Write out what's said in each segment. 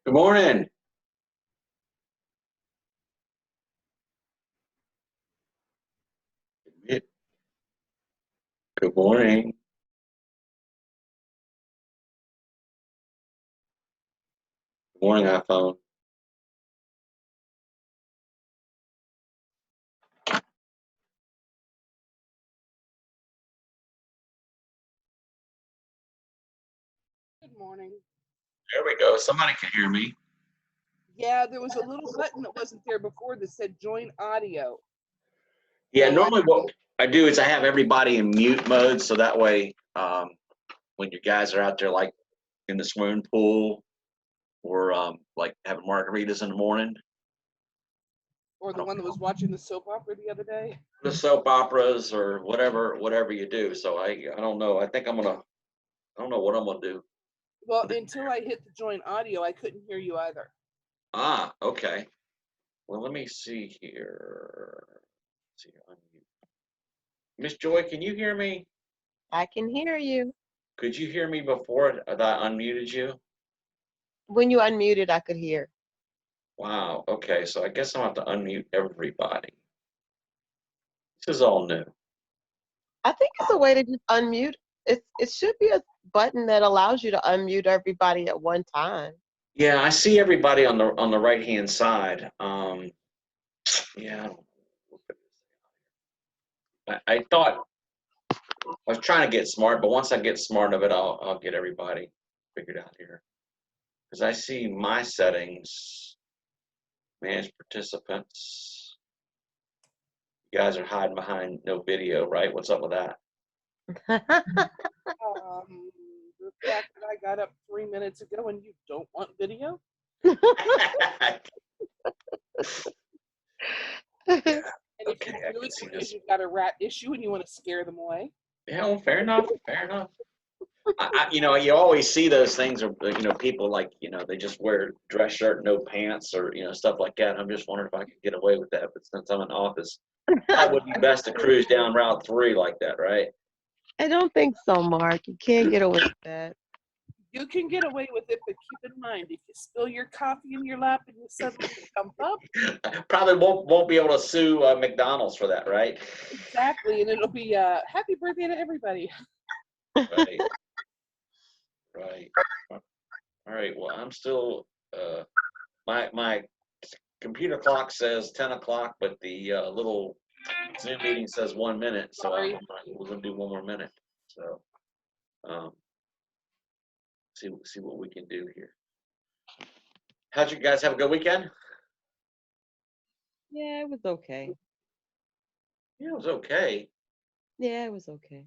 Good morning. Good morning. Good morning, iPhone. Good morning. There we go. Somebody can hear me. Yeah, there was a little button that wasn't there before that said join audio. Yeah, So normally what I do is I have everybody in mute mode so that way when you guys are out there like in the swimming pool or like having margaritas in the morning, or the one that was watching the soap opera the other day. the soap operas or whatever you do. So I don't know. I don't know what I'm gonna do. Well, until I hit the join audio, I couldn't hear you either. Ah, okay. Well, let me see here. Let's see, unmute. Miss Joy, can you hear me? I can hear you. Could you hear me before that I unmuted you? When you unmuted, I could hear. Wow. Okay. So I guess I'm going to have to unmute everybody. This is all new. I think it's a way to just unmute. It should be a button that allows you to unmute everybody at one time. Yeah, I see everybody on the right hand side. Yeah. I thought I was trying to get smart, but once I get smart of it, I'll get everybody figured out here. Because I see my settings, manage participants. You guys are hiding behind no video, right? What's up with that? The fact that I got up 3 minutes ago and you don't want video? And if Okay, you I do can it see because this. you've got a rat issue and you want to scare them away. Yeah, well, fair enough. Fair enough. You always see those things, or people like, they just wear dress shirt, no pants, or stuff like that. I'm just wondering if I could get away with that, but since I'm in office, it would be best to cruise down Route 3 like that, right? I don't think so, Mark. You can't get away with that. You can get away with it, but keep in mind, if you spill your coffee in your lap and you suddenly jump up, Probably won't be able to sue McDonald's for that, right? exactly, and it'll be happy birthday to everybody. Right. Right. All right. Well, I'm still my computer clock says 10 o'clock, but the little Zoom meeting says 1 minute, so Sorry. we're gonna do 1 more minute. So um, see what we can do here. How'd you guys have a good weekend? Yeah, it was okay. Yeah, it was okay. Yeah, it was okay.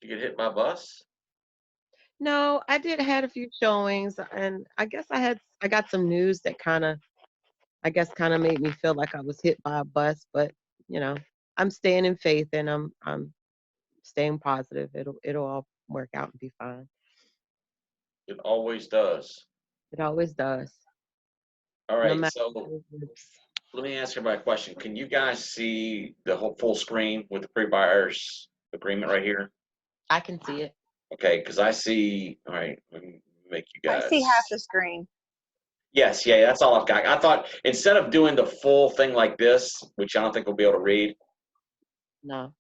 You get hit by a bus? No, I had a few showings, and I guess I got some news that kind of made me feel like I was hit by a bus, but you know, I'm staying in faith and I'm staying positive. It'll all work out and be fine. It always does. It always does. All No right, matter so what it is. let me ask everybody a question. Can you guys see the whole full screen with the pre-buyer's agreement right here? I can see it. Okay, because I see, all right, let me make you I guys. see half the screen. Yes, yeah, that's all I've got. I thought instead of doing the full thing like this, which I don't think we'll be able to read, No.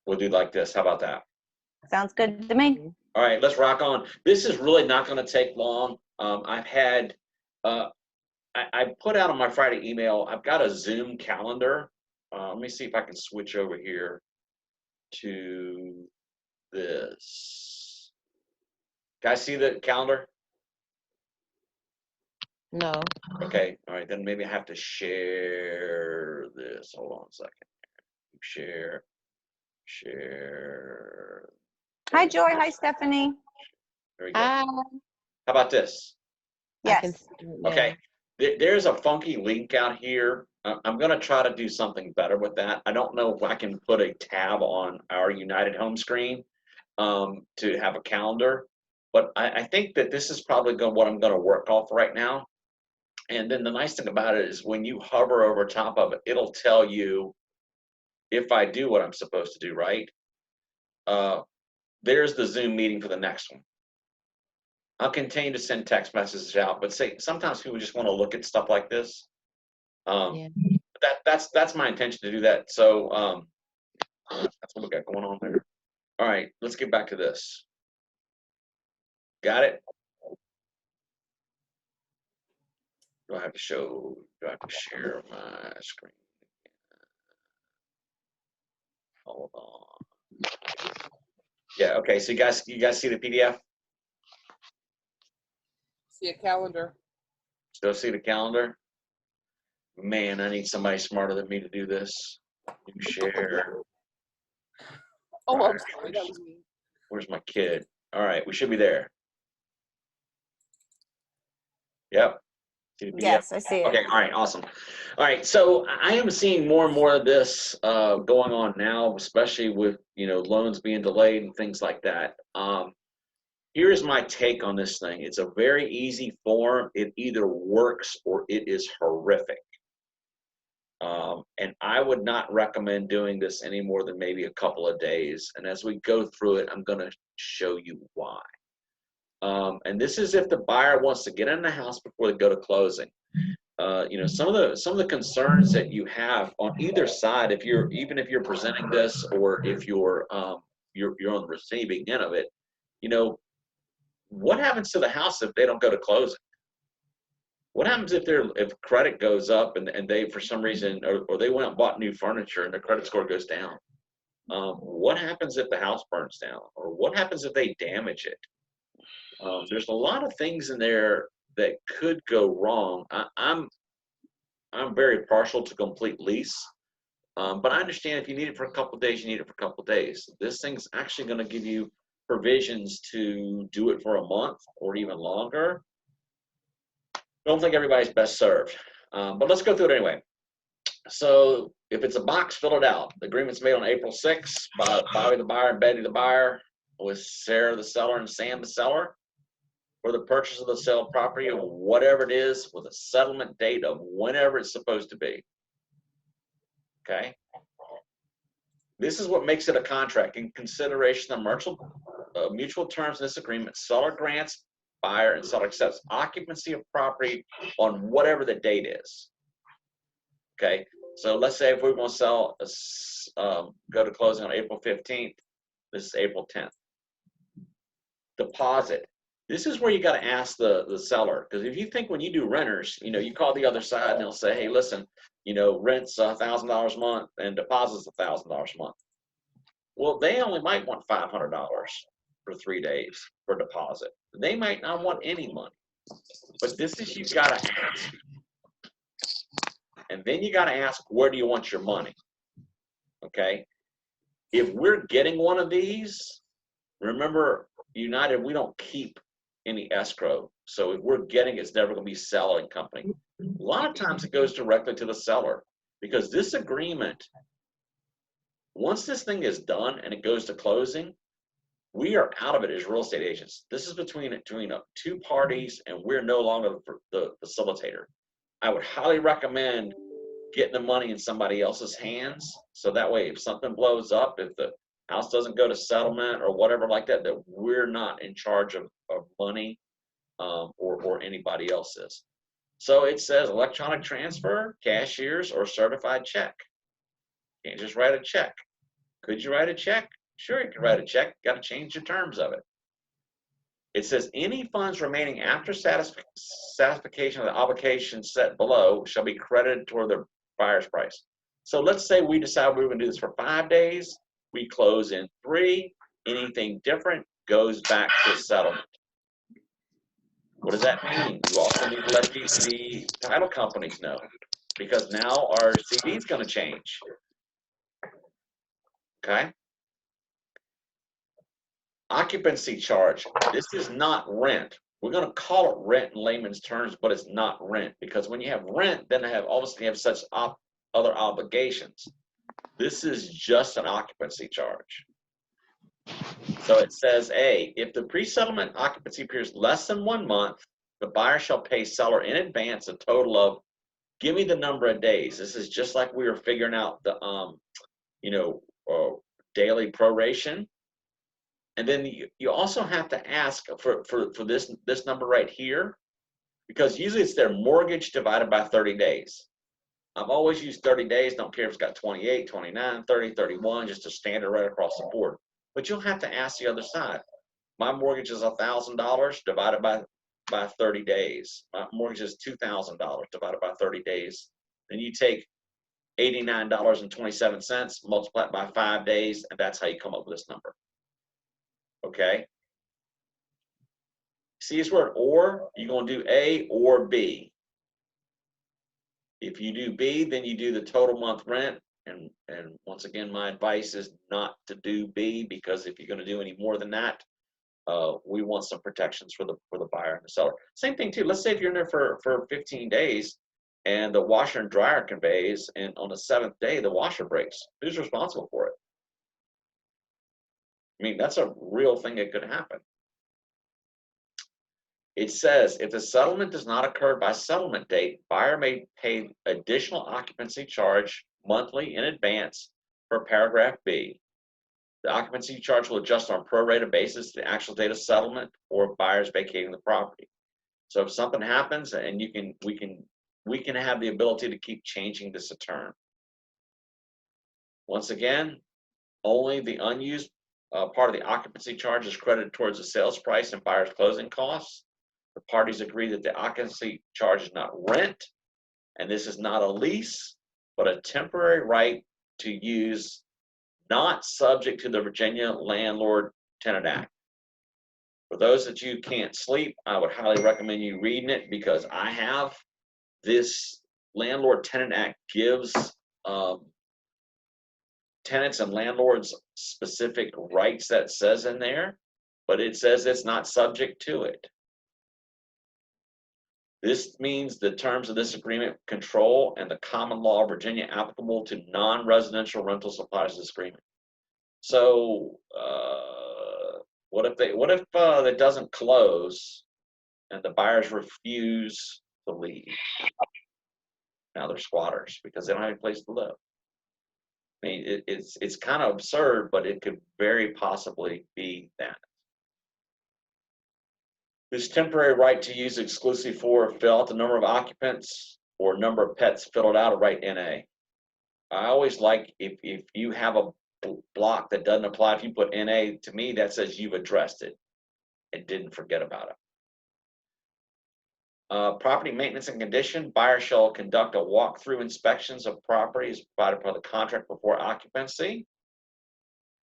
we'll do like this. How about that? Sounds good to me. All right, let's rock on. This is really not going to take long. I've had, I put out on my Friday email, I've got a Zoom calendar. Let me see if I can switch over here to this. Guys, see the calendar? No. Okay, all right, then maybe I have to share this. Hold on a second. Share. Hi, Joy. Hi, Stephanie. There we go. I How about this? I can Yes. see it now. Okay, there's a funky link out here. I'm going to try to do something better with that. I don't know if I can put a tab on our United home screen to have a calendar, but I think that this is probably what I'm going to work off right now. And then the nice thing about it is when you hover over top of it, it'll tell you if I do what I'm supposed to do, right? There's the Zoom meeting for the next one. I'll continue to send text messages out, but say sometimes people just want to look at stuff like this. Yeah. That's my intention to do that. So that's what we got going on there. All right, let's get back to this. Got it? Do I have to show? Do I have to share my screen? Hold on. Yeah. Okay. So you guys see the PDF? See a calendar. Still see the calendar? Man, I need somebody smarter than me to do this. You share. Oh, All I'm right, sorry. That was me. where's my kid? All right, we should be there. Yep. See the PDF? Yes, I see it. Okay, all right, awesome. All right, so I am seeing more and more of this going on now, especially with loans being delayed and things like that. Here's my take on this thing. It's a very easy form. It either works or it is horrific. And I would not recommend doing this any more than maybe a couple of days. And as we go through it, I'm going to show you why. And this is if the buyer wants to get in the house before they go to closing. Some of the concerns that you have on either side, even if you're presenting this or if you're on the receiving end of it, what happens to the house if they don't go to closing? What happens if credit goes up and they for some reason or they went and bought new furniture and their credit score goes down? What happens if the house burns down, or what happens if they damage it? There's a lot of things in there that could go wrong. I'm very partial to complete lease, but I understand if you need it for a couple of days, you need it for a couple of days. This thing's actually going to give you provisions to do it for a month or even longer. Don't think everybody's best served, but let's go through it anyway. So if it's a box, fill it out. The agreement's made on April 6th by Bobby the buyer and Betty the buyer, with Sarah the seller and Sam the seller, for the purchase of the sale property or whatever it is, with a settlement date of whenever it's supposed to be. Okay. This is what makes it a contract. In consideration of mutual terms in this agreement, seller grants, buyer and seller accepts occupancy of property on whatever the date is. Okay, so let's say if we're going to sell, go to closing on April 15th, this is April 10th. Deposit. This is where you got to ask the seller, because if you think when you do renters, you call the other side and they'll say, hey, listen, rent's $1,000 a month and deposit's $1,000 a month. Well, they only might want $500 for 3 days for deposit. They might not want any money, but this is, you've got to ask. And then you got to ask, where do you want your money? Okay. If we're getting one of these, remember, United, we don't keep any escrow. So if we're getting it, it's never going to be selling company. A lot of times it goes directly to the seller, because this agreement, once this thing is done and it goes to closing, we are out of it as real estate agents. This is between two parties, and we're no longer the facilitator. I would highly recommend getting the money in somebody else's hands, so that way if something blows up, if the house doesn't go to settlement or whatever like that, that we're not in charge of money, or anybody else's. So it says electronic transfer, cashiers, or certified check. Can't just write a check. Could you write a check? Sure, you can write a check. Got to change the terms of it. It says any funds remaining after satisfaction of the obligation set below shall be credited toward the buyer's price. So let's say we decide we're going to do this for 5 days. We close in 3. Anything different goes back to settlement. What does that mean? You also need to let the title companies know, because now our CD is going to change. Okay. Occupancy charge. This is not rent. We're going to call it rent in layman's terms, but it's not rent, because when you have rent, then obviously you have such other obligations. This is just an occupancy charge. So it says, A, if the pre-settlement occupancy appears less than 1 month, the buyer shall pay seller in advance a total of, give me the number of days. This is just like we were figuring out the, daily proration. And then you also have to ask for this number right here, because usually it's their mortgage divided by 30 days. I've always used 30 days, don't care if it's got 28, 29, 30, 31, just a standard right across the board. But you'll have to ask the other side. My mortgage is $1,000 divided by 30 days. My mortgage is $2,000 divided by 30 days. Then you take $89.27, multiply it by 5 days, and that's how you come up with this number. Okay? See this word or? You're going to do A or B. If you do B, then you do the total month rent. And once again, my advice is not to do B, because if you're going to do any more than that, we want some protections for the buyer and the seller. Same thing too. Let's say if you're in there for 15 days and the washer and dryer conveys, and on the 7th day the washer breaks. Who's responsible for it? I mean, that's a real thing that could happen. It says, if the settlement does not occur by settlement date, buyer may pay additional occupancy charge monthly in advance per paragraph B. The occupancy charge will adjust on a pro-rata basis to the actual date of settlement or buyers vacating the property. So if something happens, and we can have the ability to keep changing this a term. Once again, only the unused part of the occupancy charge is credited towards the sales price and buyer's closing costs. The parties agree that the occupancy charge is not rent, and this is not a lease, but a temporary right to use, not subject to the Virginia Landlord Tenant Act. For those that you can't sleep, I would highly recommend you reading it, because I have this Landlord Tenant Act gives tenants and landlords specific rights that says in there, but it says it's not subject to it. This means the terms of this agreement control and the common law of Virginia applicable to non-residential rental suppliers of this agreement. So what if it doesn't close and the buyers refuse to leave? Now they're squatters because they don't have any place to live. I mean, it's kind of absurd, but it could very possibly be that. This temporary right to use exclusively for fill out the number of occupants or number of pets, fill it out or write NA. I always like, if you have a block that doesn't apply, if you put NA, to me that says you've addressed it and didn't forget about it. Property maintenance and condition, buyer shall conduct a walkthrough inspections of properties provided by the contract before occupancy.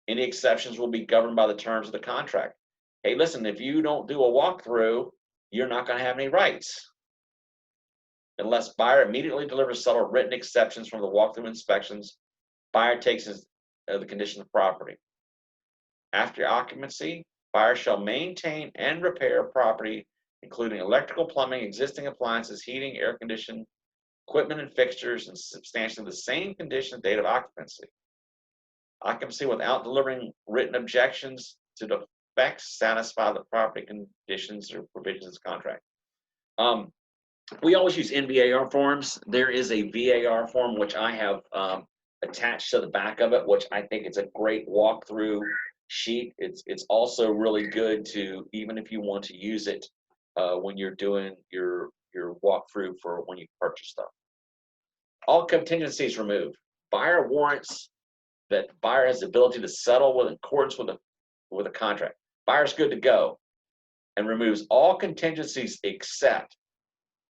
Any exceptions will be governed by the terms of the contract. Hey, listen, if you don't do a walkthrough, you're not going to have any rights. Unless buyer immediately delivers seller written exceptions from the walkthrough inspections, buyer takes the condition of property. After occupancy, buyer shall maintain and repair property, including electrical, plumbing, existing appliances, heating, air conditioning, equipment and fixtures in substantially the same condition date of occupancy. Occupancy without delivering written objections to the effects satisfy the property conditions or provisions of the contract. We always use NVAR forms. There is a VAR form which I have attached to the back of it, which I think it's a great walkthrough sheet. It's also really good to, even if you want to use it when you're doing your walkthrough for when you purchase stuff. All contingencies removed. Buyer warrants that buyer has the ability to settle in accordance with a contract. Buyer's good to go, and removes all contingencies except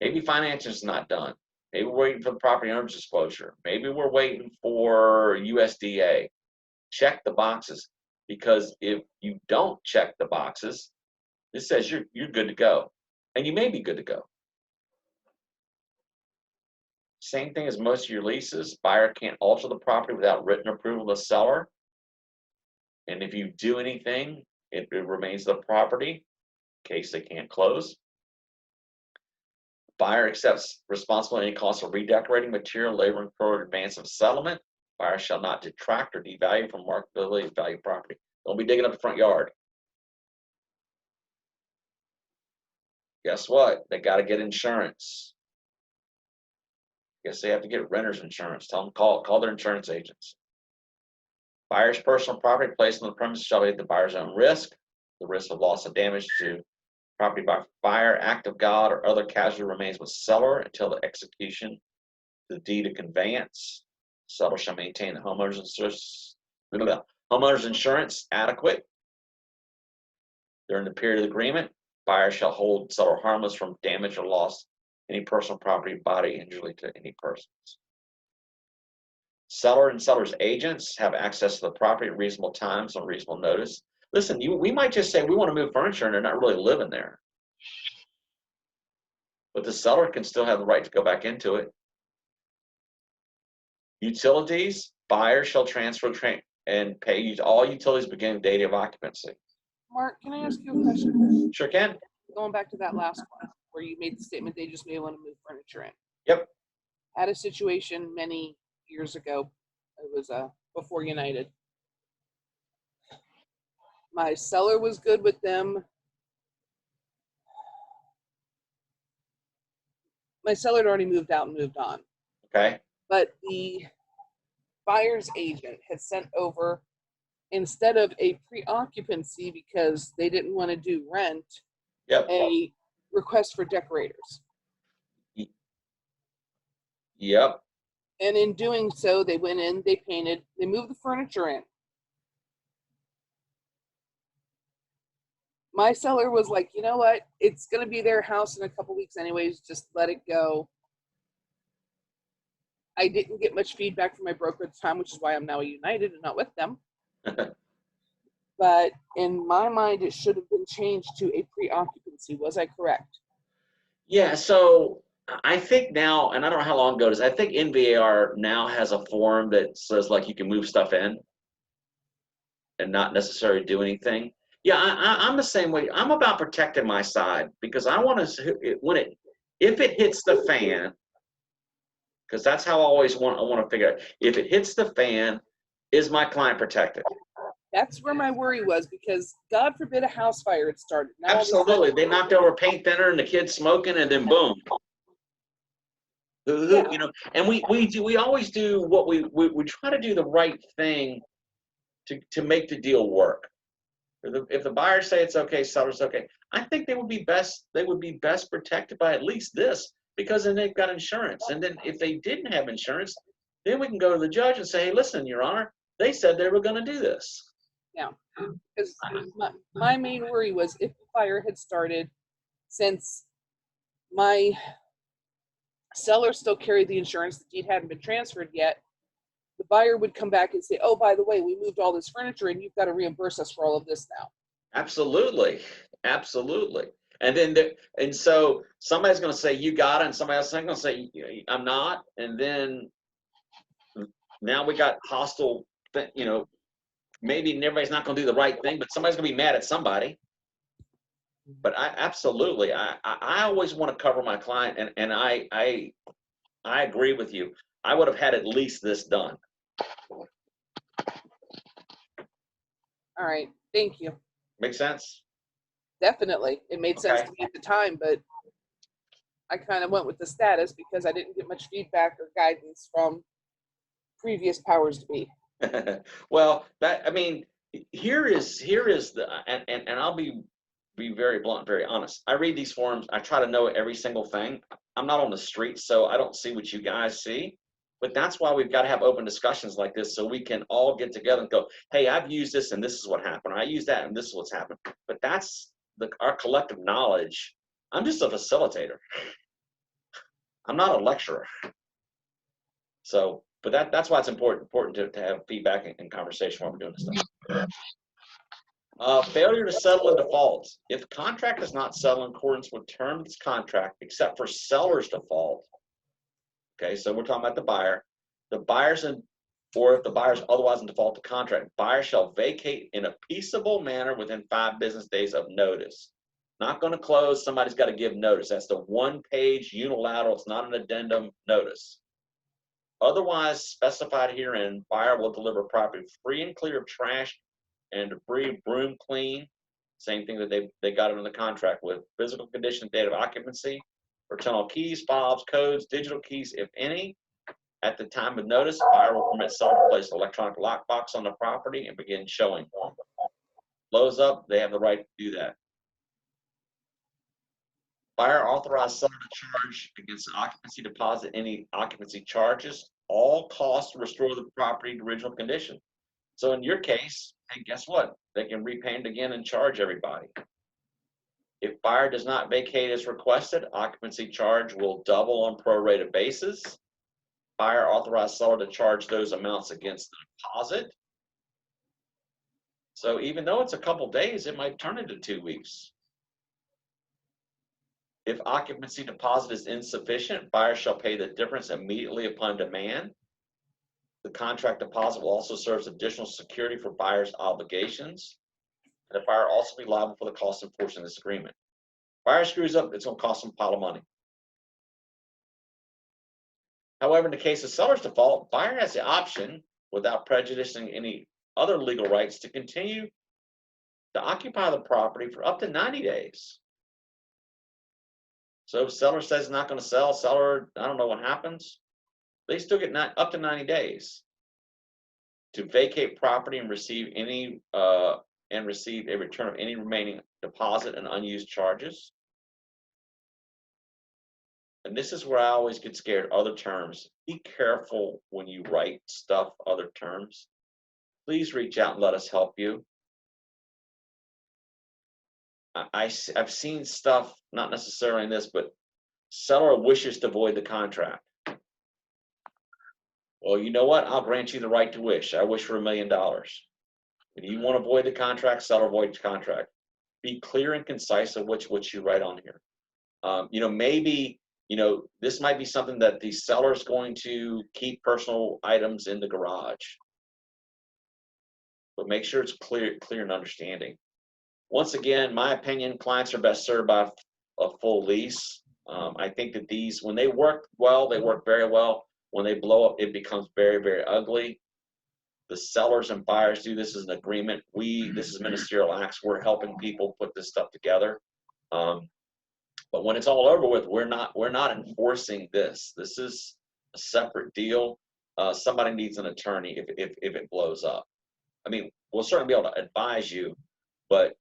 maybe financing is not done. Maybe we're waiting for the property owner's disclosure. Maybe we're waiting for USDA. Check the boxes, because if you don't check the boxes, this says you're good to go, and you may be good to go. Same thing as most of your leases. Buyer can't alter the property without written approval of the seller. And if you do anything, it remains the property in case they can't close. Buyer accepts responsibility for any cost of redecorating material, labor, and pro in advance of settlement. Buyer shall not detract or devalue from marketability value property. Don't be digging up the front yard. Guess what? They got to get insurance. Guess they have to get renter's insurance. Tell them call their insurance agents. Buyer's personal property placed on the premises shall be at the buyer's own risk. The risk of loss of damage to property by fire, act of God, or other casualty remains with seller until the execution of the deed of conveyance. Seller shall maintain the homeowner's insurance adequate during the period of the agreement. Buyer shall hold seller harmless from damage or loss any personal property, body injury to any persons. Seller and seller's agents have access to the property at reasonable times on reasonable notice. Listen, we might just say we want to move furniture and they're not really living there. But the seller can still have the right to go back into it. Utilities, buyer shall transfer and pay all utilities beginning date of occupancy. Mark, can I ask you a question? Sure can. Going back to that last one where you made the statement they just may want to move furniture in. Yep. Had a situation many years ago. It was before United. My seller was good with them. My seller had already moved out and moved on. Okay. But the buyer's agent had sent over, instead of a pre-occupancy because they didn't want to do rent, Yep. a request for decorators. Yep. And in doing so, they went in, they painted, they moved the furniture in. My seller was like, you know what? It's going to be their house in a couple weeks anyways. Just let it go. I didn't get much feedback from my broker at the time, which is why I'm now a United and not with them. But in my mind, it should have been changed to a pre-occupancy. Was I correct? Yeah, so I think now, and I don't know how long ago it is, I think NVAR now has a form that says like you can move stuff in and not necessarily do anything. Yeah, I'm the same way. I'm about protecting my side because I want to, if it hits the fan, because that's how I always want to figure out, if it hits the fan, is my client protected? That's where my worry was, because God forbid a house fire had started. Now Absolutely. They knocked over a paint thinner and the kid's smoking and then boom. Yeah. You know, and we always do what we try to do the right thing to make the deal work. If the buyers say it's okay, seller's okay, I think they would be best protected by at least this, because then they've got insurance. And then if they didn't have insurance, then we can go to the judge and say, hey, listen, Your Honor, they said they were going to do this. Yeah, because my main worry was if the fire had started, since my seller still carried the insurance, the deed hadn't been transferred yet, the buyer would come back and say, oh, by the way, we moved all this furniture and you've got to reimburse us for all of this now. Absolutely. Absolutely. And then, and so somebody's going to say, you got it, and somebody else is going to say, I'm not. And then now we got hostile, you know, maybe everybody's not going to do the right thing, but somebody's going to be mad at somebody. But I always want to cover my client, and I agree with you. I would have had at least this done. All right, thank you. Make sense? Definitely. It made sense Okay. to me at the time, but I kind of went with the status because I didn't get much feedback or guidance from previous powers to be. Well, here is the, and I'll be very blunt, very honest. I read these forums. I try to know every single thing. I'm not on the street, so I don't see what you guys see. But that's why we've got to have open discussions like this, so we can all get together and go, hey, I've used this and this is what happened. I used that and this is what's happened. But that's our collective knowledge. I'm just a facilitator. I'm not a lecturer. So, but that's why it's important to have feedback and conversation while we're doing this stuff. Failure to settle a default. If the contract is not settled in accordance with terms of this contract, except for seller's default, okay, so we're talking about the buyer. The buyer's or if the buyer's otherwise in default to contract, buyer shall vacate in a peaceable manner within 5 business days of notice. Not going to close. Somebody's got to give notice. That's the 1-page unilateral. It's not an addendum notice. Otherwise specified herein, buyer will deliver property free and clear of trash and debris, broom clean. Same thing that they got it in the contract with. Physical condition, date of occupancy, return all keys, fobs, codes, digital keys, if any. At the time of notice, buyer will permit seller to place an electronic lockbox on the property and begin showing. Blows up, they have the right to do that. Buyer authorized seller to charge against an occupancy deposit any occupancy charges. All costs to restore the property to original condition. So in your case, hey, guess what? They can repaint again and charge everybody. If buyer does not vacate as requested, occupancy charge will double on prorated basis. Buyer authorized seller to charge those amounts against the deposit. So even though it's a couple days, it might turn into 2 weeks. If occupancy deposit is insufficient, buyer shall pay the difference immediately upon demand. The contract deposit will also serve as additional security for buyer's obligations. And the buyer will also be liable for the cost of enforcing this agreement. Buyer screws up, it's going to cost them a pile of money. However, in the case of seller's default, buyer has the option, without prejudicing any other legal rights, to continue to occupy the property for up to 90 days. So if seller says it's not going to sell, seller, I don't know what happens, they still get up to 90 days to vacate property and receive a return of any remaining deposit and unused charges. And this is where I always get scared. Other terms. Be careful when you write stuff, other terms. Please reach out and let us help you. I've seen stuff, not necessarily in this, but seller wishes to void the contract. Well, you know what? I'll grant you the right to wish. I wish for $1 million. If you want to void the contract, seller voids contract. Be clear and concise of what you write on here. Maybe, this might be something that the seller is going to keep personal items in the garage. But make sure it's clear and understanding. Once again, my opinion, clients are best served by a full lease. I think that these, when they work well, they work very well. When they blow up, it becomes very, very ugly. The sellers and buyers do this as an agreement. This is ministerial acts. We're helping people put this stuff together. But when it's all over with, we're not enforcing this. This is a separate deal. Somebody needs an attorney if it blows up. I mean, we'll certainly be able to advise you, but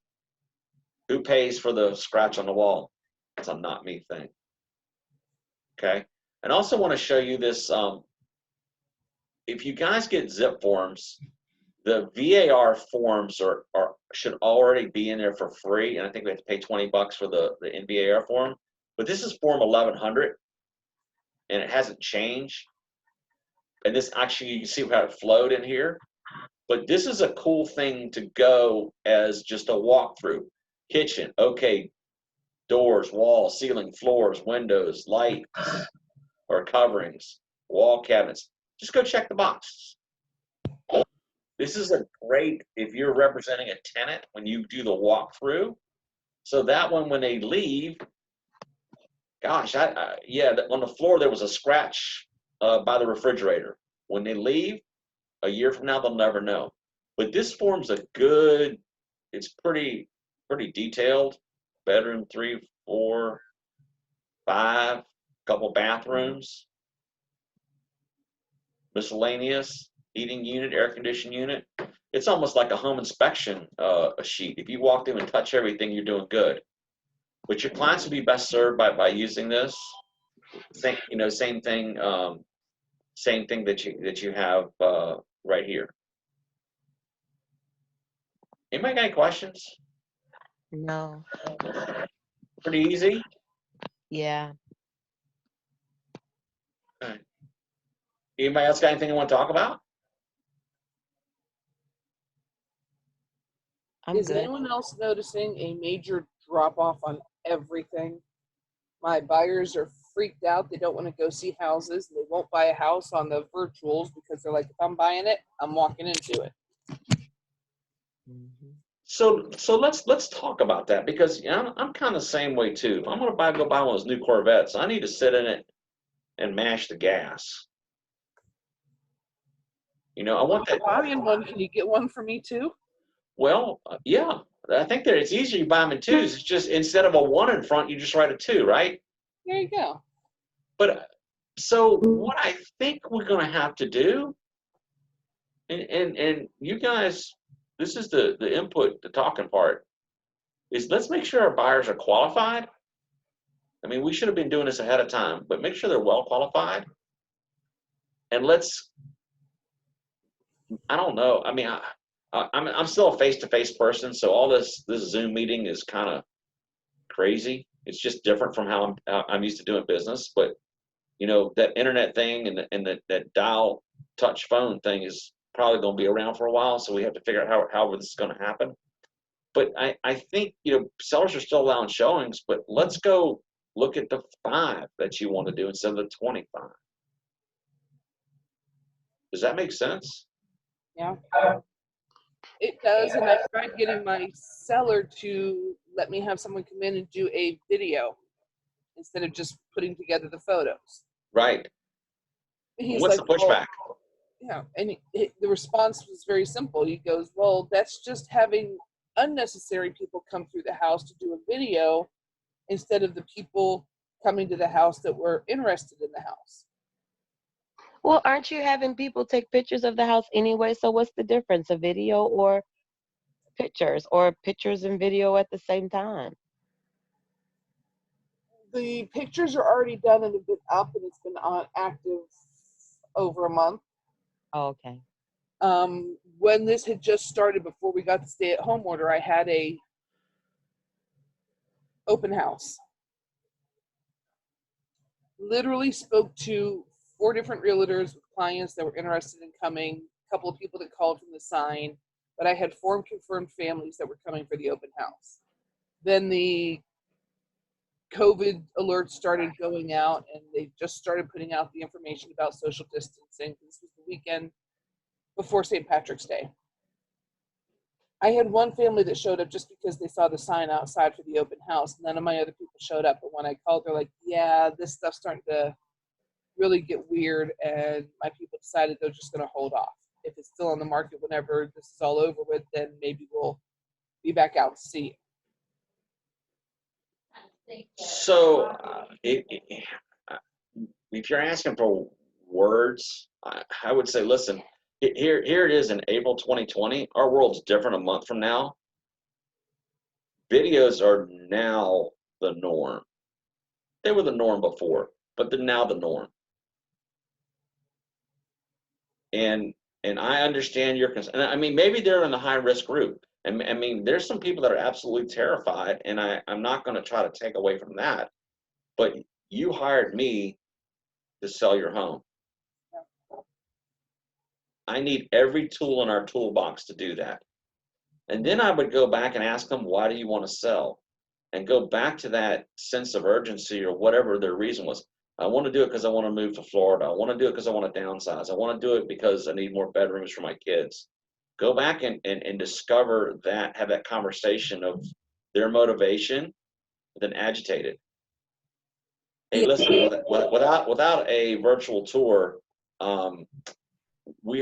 who pays for the scratch on the wall? It's a not me thing. Okay. And I also want to show you this. If you guys get zip forms, the VAR forms should already be in there for free, and I think we have to pay $20 for the NVAR form. But this is form 1100, and it hasn't changed. And this actually, you can see how it flowed in here. But this is a cool thing to go as just a walkthrough. Kitchen, okay, doors, walls, ceiling, floors, windows, lights or coverings, wall cabinets. Just go check the boxes. This is a great, if you're representing a tenant, when you do the walkthrough, so that when they leave, gosh, on the floor there was a scratch by the refrigerator. When they leave, a year from now, they'll never know. But this form's it's pretty detailed. Bedroom 3, 4, 5, couple bathrooms, miscellaneous, heating unit, air conditioning unit. It's almost like a home inspection sheet. If you walk through and touch everything, you're doing good. But your clients will be best served by using this. Same thing. Same thing that you have right here. Anybody got any questions? No. Pretty easy. Yeah. Okay. Anybody else got anything you want to talk about? Is good. anyone else noticing a major drop off on everything? My buyers are freaked out. They don't want to go see houses. They won't buy a house on the virtuals because they're like, if I'm buying it, I'm walking into it. Mhm. So let's talk about that, because I'm kind of the same way too. If I'm going to go buy one of those new Corvettes, I need to sit in it and mash the gas. I want that. Buying one, can you get one for me too? Well, yeah, I think that it's easier to buy them in twos. It's just instead of a 1 in front, you just write a 2, right? There you go. But So what I think we're going to have to do, and you guys, this is the input, the talking part, is let's make sure our buyers are qualified. I mean, we should have been doing this ahead of time, but make sure they're well qualified. And I don't know. I mean, I'm still a face-to-face person, so all this Zoom meeting is kind of crazy. It's just different from how I'm used to doing business. But that internet thing and that dial touch phone thing is probably going to be around for a while. So we have to figure out how this is going to happen. But I think sellers are still allowing showings, but let's go look at the 5 that you want to do instead of the 25. Does that make sense? Yeah. It does, and I tried getting my seller to let me have someone come in and do a video instead of just putting together the photos. Right. And he's What's like, the pushback? Well, and the response was very simple. He goes, well, that's just having unnecessary people come through the house to do a video instead of the people coming to the house that were interested in the house. Well, aren't you having people take pictures of the house anyway? So what's the difference, a video or pictures and video at the same time? The pictures are already done and have been up, and it's been on active over a month. Oh, okay. When this had just started, before we got the stay-at-home order, I had a open house. Literally spoke to 4 different realtors with clients that were interested in coming, a couple of people that called from the sign, but I had 4 confirmed families that were coming for the open house. Then the COVID alerts started going out, and they just started putting out the information about social distancing. This was the weekend before St. Patrick's Day. I had one family that showed up just because they saw the sign outside for the open house. None of my other people showed up, but when I called, they're like, yeah, this stuff's starting to really get weird, and my people decided they're just going to hold off. If it's still on the market whenever this is all over with, then maybe we'll be back out to see it. So if you're asking for words, I would say, listen, here it is in April 2020. Our world's different a month from now. Videos are now the norm. They were the norm before, but they're now the norm. And I understand your concern. I mean, maybe they're in the high risk group. And I mean, there's some people that are absolutely terrified, and I'm not going to try to take away from that. But you hired me to sell your home. I need every tool in our toolbox to do that. And then I would go back and ask them, why do you want to sell? And go back to that sense of urgency or whatever their reason was. I want to do it because I want to move to Florida. I want to do it because I want to downsize. I want to do it because I need more bedrooms for my kids. Go back and discover that, have that conversation of their motivation, then agitate it. Hey, listen, without a virtual tour, we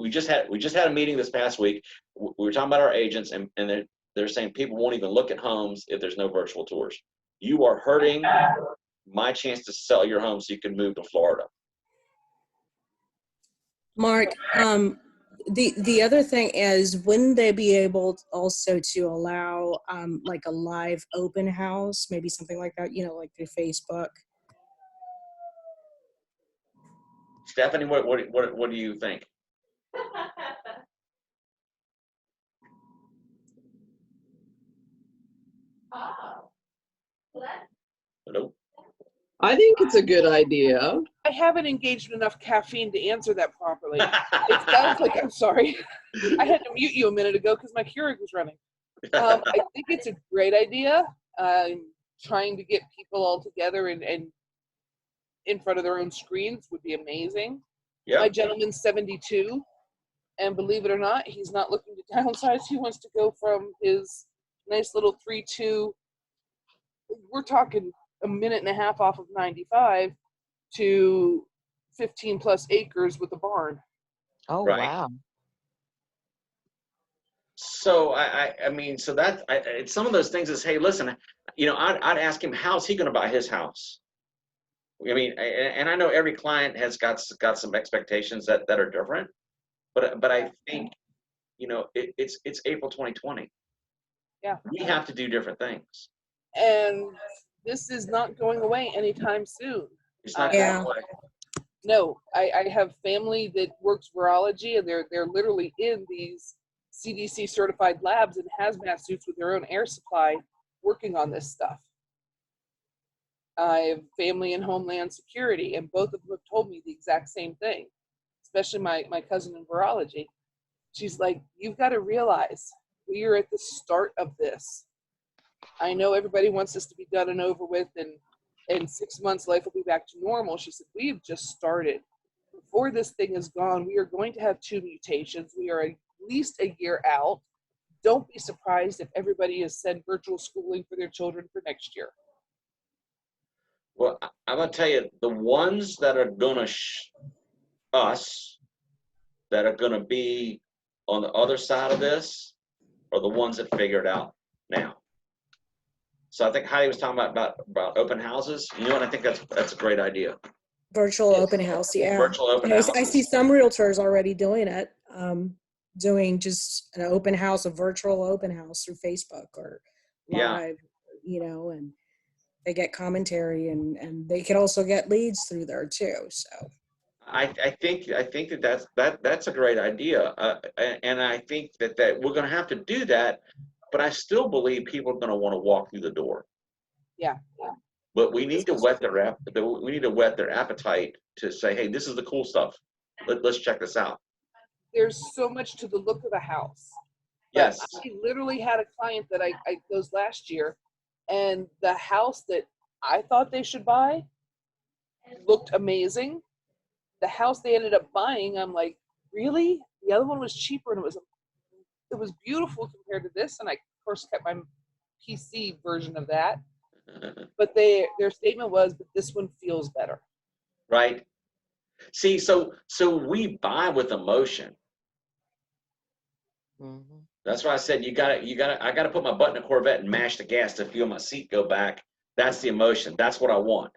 just had a meeting this past week. We were talking about our agents, and they're saying people won't even look at homes if there's no virtual tours. You are hurting my chance to sell your home so you can move to Florida. Mark, the other thing is, wouldn't they be able also to allow like a live open house, maybe something like that, like through Facebook? Stephanie, what do you think? Hello? I think it's a good idea. I haven't engaged enough caffeine to answer that properly. It sounds like, I'm sorry, I had to mute you a minute ago because my Keurig was running. I think it's a great idea. Trying to get people all together and in front of their own screens would be amazing. Yeah. My gentleman's 72, and believe it or not, he's not looking to downsize. He wants to go from his nice little 3-2, we're talking a minute and a half off of 95, to 15 plus acres with a barn. Oh, Right. wow. So I mean, so that it's some of those things is, hey, listen, I'd ask him, how's he going to buy his house? I mean, and I know every client has got some expectations that are different, but I think, you know, it's April 2020. Yeah. We have to do different things. And this is not going away anytime soon. It's not Yeah. going away. No, I have family that works virology, and they're literally in these CDC certified labs in hazmat suits with their own air supply working on this stuff. I have family in Homeland Security, and both of them have told me the exact same thing, especially my cousin in virology. She's like, you've got to realize we are at the start of this. I know everybody wants this to be done and over with, and in 6 months life will be back to normal. She said, we've just started. Before this thing is gone, we are going to have 2 mutations. We are at least a year out. Don't be surprised if everybody has said virtual schooling for their children for next year. Well, I'm gonna tell you, the ones that are gonna us that are gonna be on the other side of this are the ones that figure it out now. So I think Heidi was talking about open houses. You know what? I think that's a great idea. Virtual Yes. open house, yeah. Virtual open I houses. see some realtors already doing it, doing just an open house, a virtual open house through Facebook or Yeah. live, you know, and they get commentary and they can also get leads through there too. So I think that's a great idea, and I think that we're going to have to do that, but I still believe people are going to want to walk through the door. Yeah. But we need to whet their appetite to say, hey, this is the cool stuff. Let's check this out. There's so much to the look of a house. But Yes. I literally had a client that I closed last year, and the house that I thought they should buy looked amazing. The house they ended up buying, I'm like, really? The other one was cheaper, and it was beautiful compared to this. And I, of course, kept my PC version of that. But their statement was, but this one feels better. Right. See, so we buy with emotion. Mhm. That's why I said I gotta put my butt in a Corvette and mash the gas to feel my seat go back. That's the emotion. That's what I want.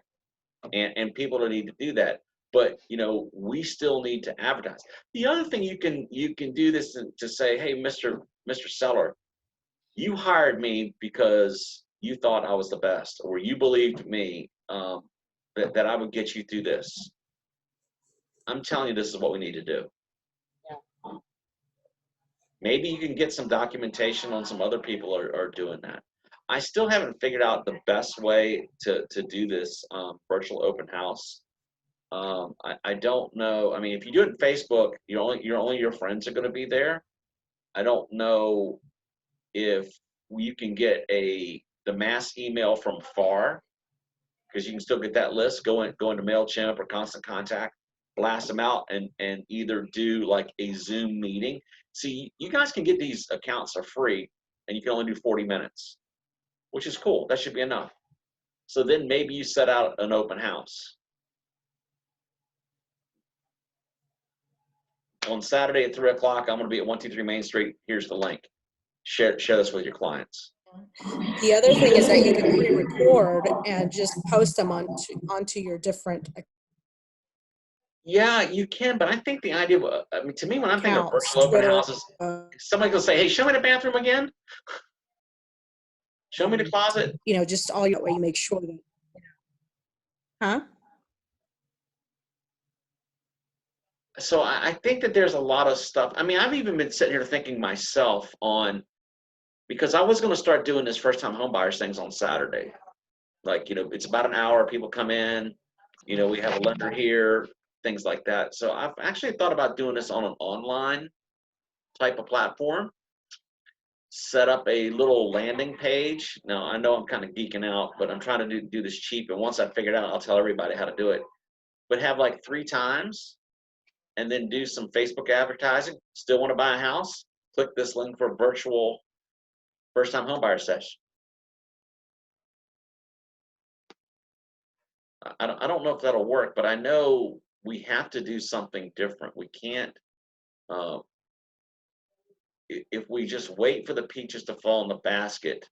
And people don't need to do that. But you know, we still need to advertise. The other thing you can do this to say, hey, Mr. Seller, you hired me because you thought I was the best, or you believed me that I would get you through this. I'm telling you, this is what we need to do. Maybe you can get some documentation on some other people are doing that. I still haven't figured out the best way to do this virtual open house. I don't know. I mean, if you do it on Facebook, only your friends are going to be there. I don't know if you can get the mass email from FAR, because you can still get that list. Go into MailChimp or Constant Contact, blast them out, and either do like a Zoom meeting. See, you guys can get these accounts for free, and you can only do 40 minutes, which is cool. That should be enough. So then maybe you set out an open house. On Saturday at 3 o'clock, I'm going to be at 123 Main Street. Here's the link. Share this with your clients. the other thing is that you can pre-record and just post them onto your different Yeah, you can, but I think the idea of, I mean, to me, when I'm thinking of accounts, virtual open Twitter, houses, somebody's going to say, hey, show me the bathroom again. Show me the closet. you know, just all that way you make sure that, huh? So I think that there's a lot of stuff. I mean, I've even been sitting here thinking myself because I was going to start doing this first time home buyers things on Saturday. Like, it's about an hour, people come in, we have a lender here, things like that. So I've actually thought about doing this on an online type of platform, set up a little landing page. Now, I know I'm kind of geeking out, but I'm trying to do this cheap. And once I figure it out, I'll tell everybody how to do it. But have like 3 times and then do some Facebook advertising. Still want to buy a house? Click this link for a virtual first-time homebuyer session. I don't know if that'll work, but I know we have to do something different. We can't, if we just wait for the peaches to fall in the basket,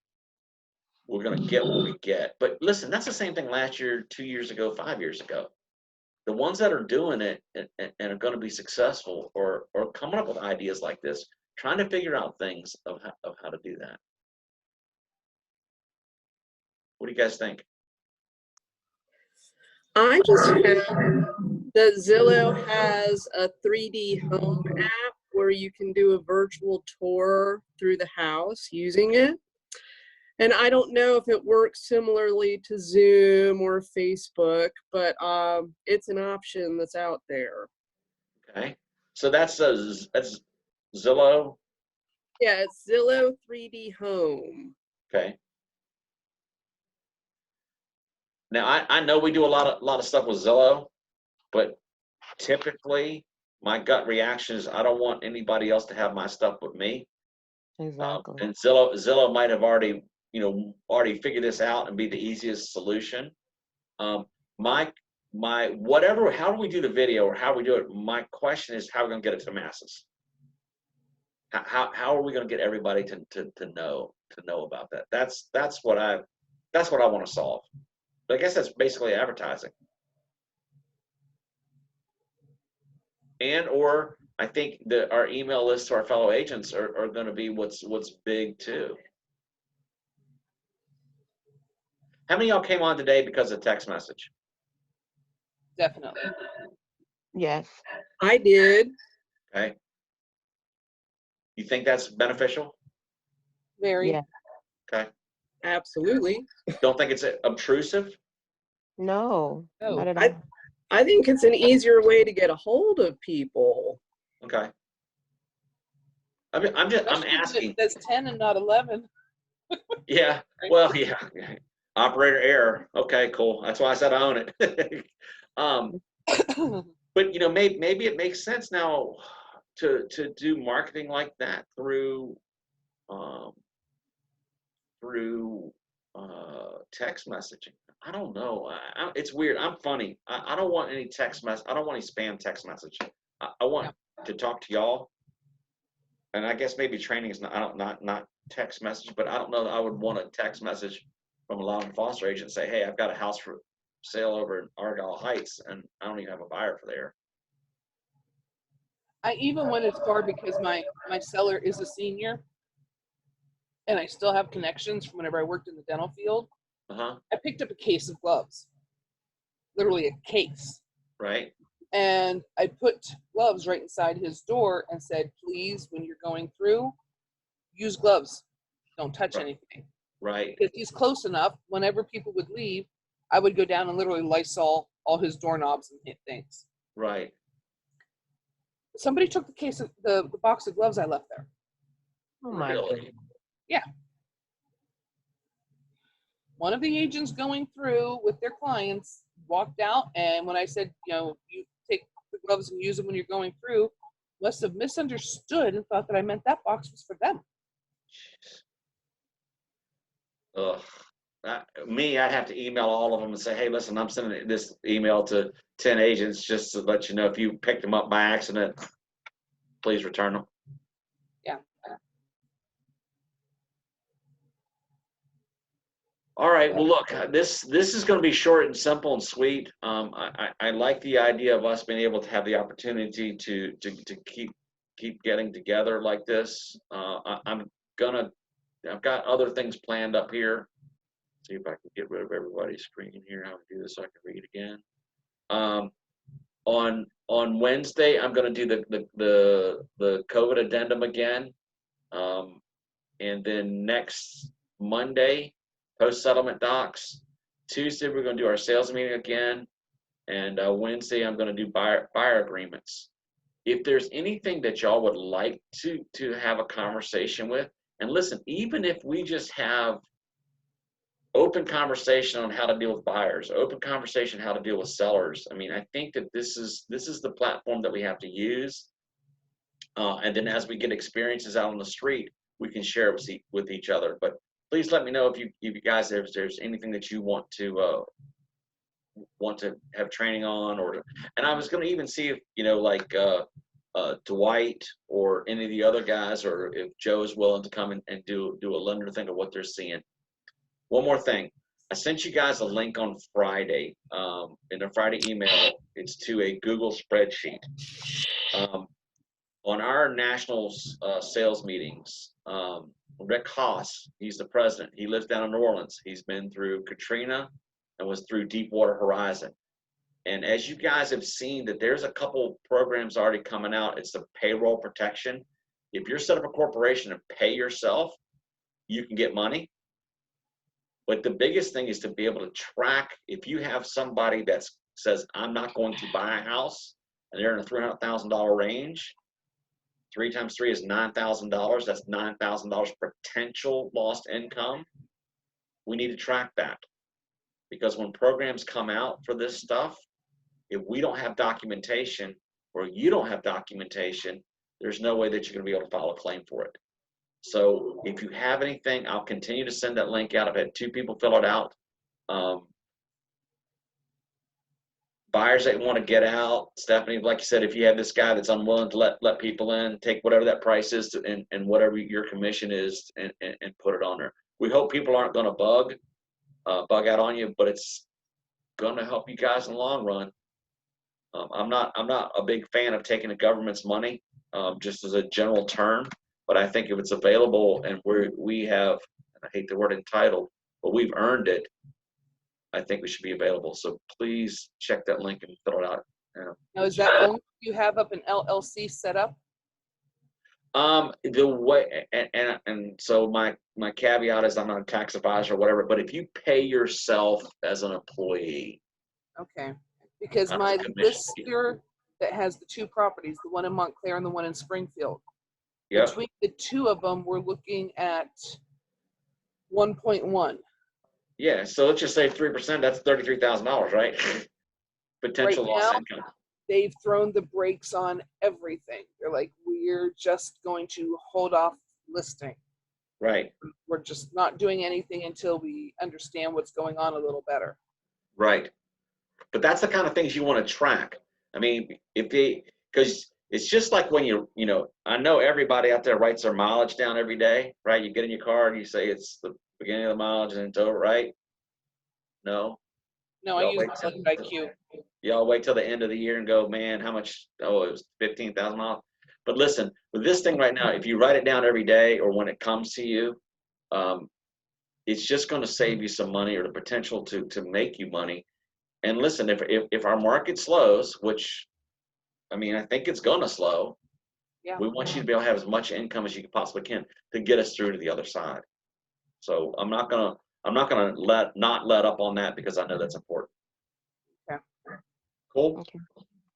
we're gonna get what we get. But listen, that's the same thing last year, 2 years ago, 5 years ago. The ones that are doing it and are going to be successful or coming up with ideas like this, trying to figure out things of how to do that. What do you guys think? I just found that Zillow has a 3D home app where you can do a virtual tour through the house using it. And I don't know if it works similarly to Zoom or Facebook, but it's an option that's out there. Okay, so that's Zillow. Yeah, it's Zillow 3D Home. Okay. Now I know we do a lot of stuff with Zillow, but typically my gut reaction is I don't want anybody else to have my stuff with me. Exactly. And Zillow might have already figured this out and be the easiest solution. My whatever, how do we do the video or how we do it? My question is how are we gonna get it to the masses? How are we gonna get everybody to know about that? That's what I want to solve. But I guess that's basically advertising. And or I think that our email list to our fellow agents are going to be what's big too. How many of y'all came on today because of text message? Definitely. Yes. I did. Okay. You think that's beneficial? Very. Yeah. Okay. Absolutely. Don't think it's obtrusive? No. No. Not at all. I think it's an easier way to get a hold of people. Okay. I mean, I'm Especially if asking. That's 10 and not 11. Yeah. Well, yeah. Operator error. Okay, cool. That's why I said I own it. But maybe it makes sense now to do marketing like that through text messaging. I don't know. It's weird. I'm funny. I don't want any text mess. I don't want any spam text message. I want to talk to y'all. And I guess maybe training is not text message, but I don't know that I would want a text message from a Loudon Foster agent say, hey, I've got a house for sale over in Argyle Heights and I don't even have a buyer for there. I even went as far because my seller is a senior and I still have connections from whenever I worked in the dental field. Uh-huh. I picked up a case of gloves, literally a case. Right. And I put gloves right inside his door and said, please, when you're going through, use gloves. Don't touch anything. Right. Because he's close enough, whenever people would leave, I would go down and literally Lysol all his doorknobs and hit things. Right. Somebody took the case of the box of gloves I left there. Oh my Really? goodness. Yeah. One of the agents going through with their clients walked out, and when I said, you take the gloves and use them when you're going through, must have misunderstood and thought that I meant that box was for them. Ugh. I'd have to email all of them and say, hey, listen, I'm sending this email to 10 agents just to let you know if you picked them up by accident, please return them. Yeah. All right. Well, look, this is going to be short and simple and sweet. I like the idea of us being able to have the opportunity to keep getting together like this. I've got other things planned up here. See if I can get rid of everybody's screen here. How to do this so I can read again. On Wednesday, I'm going to do the COVID addendum again, and then next Monday, post-settlement docs. Tuesday, we're going to do our sales meeting again, and Wednesday, I'm going to do buyer agreements. If there's anything that y'all would like to have a conversation with, and listen, even if we just have open conversation on how to deal with buyers, open conversation how to deal with sellers. I mean, I think that this is the platform that we have to use. And then as we get experiences out on the street, we can share it with each other. But please let me know if you guys, if there's anything that you want to have training on, and I was going to even see if, Dwight or any of the other guys, or if Joe's willing to come and do a lender thing of what they're seeing. one more thing. I sent you guys a link on Friday, in a Friday email. It's to a Google spreadsheet. On our national sales meetings, Rick Haas, he's the president. He lives down in New Orleans. He's been through Katrina and was through Deepwater Horizon. And as you guys have seen, that there's a couple programs already coming out. It's the payroll protection. If you're set up a corporation and pay yourself, you can get money. But the biggest thing is to be able to track. If you have somebody that says, I'm not going to buy a house, and they're in a $300,000 range, 3 times 3 is $9,000. That's $9,000 potential lost income. We need to track that, because when programs come out for this stuff, if we don't have documentation, or you don't have documentation, there's no way that you're going to be able to file a claim for it. So if you have anything, I'll continue to send that link out. I've had 2 people fill it out. Buyers that want to get out, Stephanie, like you said, if you have this guy that's unwilling to let people in, take whatever that price is and whatever your commission is and put it on there. We hope people aren't going to bug out on you, but it's going to help you guys in the long run. I'm not a big fan of taking the government's money, just as a general term, but I think if it's available and we have, I hate the word entitled, but we've earned it, I think we should be available. So please check that link and fill it out. Now, is that only if you have up an LLC set up? The way, and so my caveat is I'm not a tax advisor or whatever, but if you pay yourself as an employee. Okay, because Not my the commission. lister that has the 2 properties, the one in Montclair and the one in Springfield, Yep. between the 2 of them, we're looking at 1.1. Yeah, so let's just say 3%, that's $33,000, right? Potential Right loss now, income. They've thrown the brakes on everything. They're like, we're just going to hold off listing. Right, We're just not doing anything until we understand what's going on a little better. right. But that's the kind of things you want to track. I mean, because it's just like when you know, I know everybody out there writes their mileage down every day, right? You get in your car and you say it's the beginning of the mileage and it's over, right? No. No, I Y'all use wait my till- IQ. Y'all wait till the end of the year and go, man, how much? Oh, it was 15,000 miles. But listen, with this thing right now, if you write it down every day or when it comes to you, it's just going to save you some money or the potential to make you money. And listen, if our market slows, which, I mean, I think it's going to slow, Yeah. we want you to be able to have as much income as you possibly can to get us through to the other side. So I'm not gonna not let up on that, because I know that's important. Okay. Cool. Okay.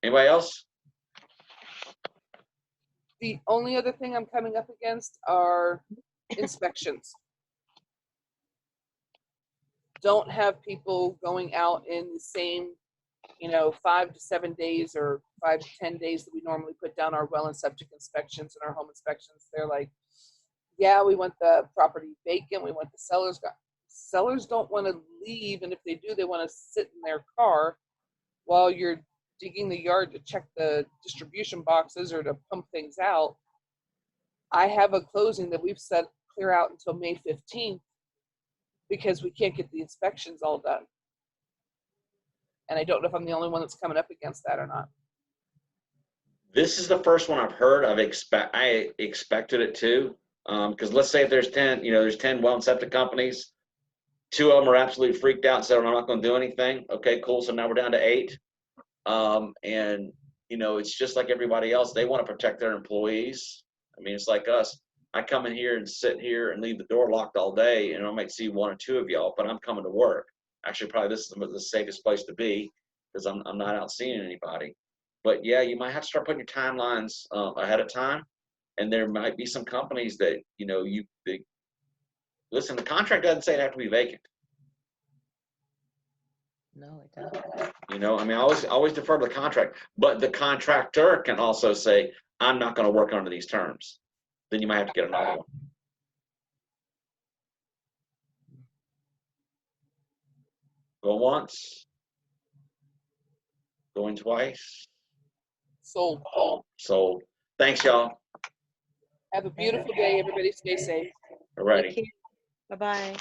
Anybody else? The only other thing I'm coming up against are inspections. Don't have people going out in the same, 5 to 7 days or 5 to 10 days that we normally put down our well and septic inspections and our home inspections. They're like, yeah, we want the property vacant. We want the sellers gone. Sellers don't want to leave, and if they do, they want to sit in their car while you're digging the yard to check the distribution boxes or to pump things out. I have a closing that we've set clear out until May 15th because we can't get the inspections all done. And I don't know if I'm the only one that's coming up against that or not. This is the first one I've heard. I expected it too. Because let's say if there's 10, there's 10 well and septic companies, 2 of them are absolutely freaked out and said, I'm not going to do anything. Okay, cool. So now we're down to 8. And it's just like everybody else. They want to protect their employees. I mean, it's like us. I come in here and sit here and leave the door locked all day, and I might see 1 or 2 of y'all, but I'm coming to work. Actually, probably this is the safest place to be, because I'm not out seeing anybody. But yeah, you might have to start putting your timelines ahead of time. And there might be some companies that, listen, the contract doesn't say it has to be vacant. No, it doesn't. I mean, I always defer to the contract, but the contractor can also say, I'm not going to work under these terms. Then you might have to get another one. Go once, going twice. Sold. So thanks, y'all. Have a beautiful day. Everybody stay safe. Alrighty. Bye-bye.